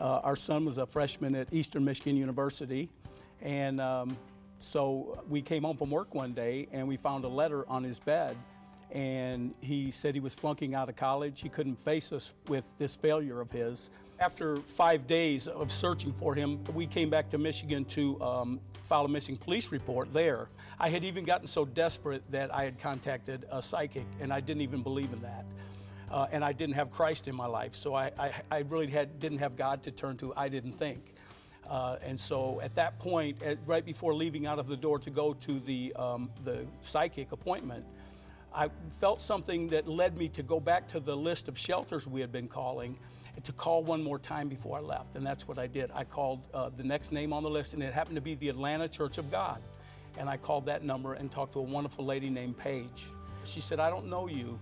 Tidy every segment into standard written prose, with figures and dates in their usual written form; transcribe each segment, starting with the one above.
Our son was a freshman at Eastern Michigan University, and so we came home from work one day and we found a letter on his bed, and he said he was flunking out of college. He couldn't face us with this failure of his. After 5 days of searching for him, we came back to Michigan to file a missing police report there. I had even gotten so desperate that I had contacted a psychic, and I didn't even believe in that. And I didn't have Christ in my life, so I really didn't have God to turn to, I didn't think. And so at that point, right before leaving out of the door to go to the psychic appointment, I felt something that led me to go back to the list of shelters we had been calling, and to call one more time before I left. And that's what I did. I called the next name on the list, and it happened to be the Atlanta Church of God. And I called that number and talked to a wonderful lady named Paige. She said, I don't know you,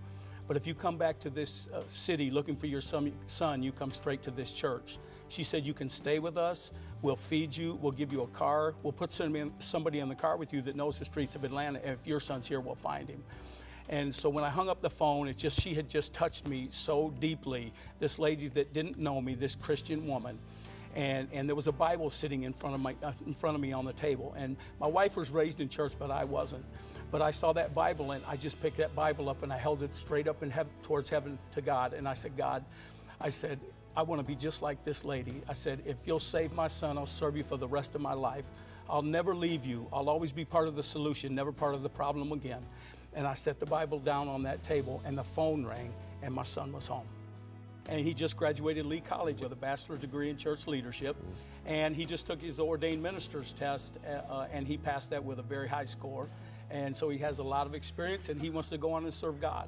but if you come back to this city looking for your son, you come straight to this church. She said, you can stay with us, we'll feed you, we'll give you a car, we'll put somebody in the car with you that knows the streets of Atlanta, and if your son's here, we'll find him. And so when I hung up the phone, she had just touched me so deeply, this lady that didn't know me, this Christian woman. And there was a Bible sitting in front of me on the table. And my wife was raised in church, but I wasn't. But I saw that Bible, and I just picked that Bible up and I held it straight up towards heaven to God. And I said, God, I want to be just like this lady. I said, if you'll save my son, I'll serve you for the rest of my life. I'll never leave you. I'll always be part of the solution, never part of the problem again. And I set the Bible down on that table, and the phone rang, and my son was home. And he just graduated Lee College with a bachelor's degree in church leadership. And he just took his ordained minister's test, and he passed that with a very high score. And so he has a lot of experience, and he wants to go on and serve God.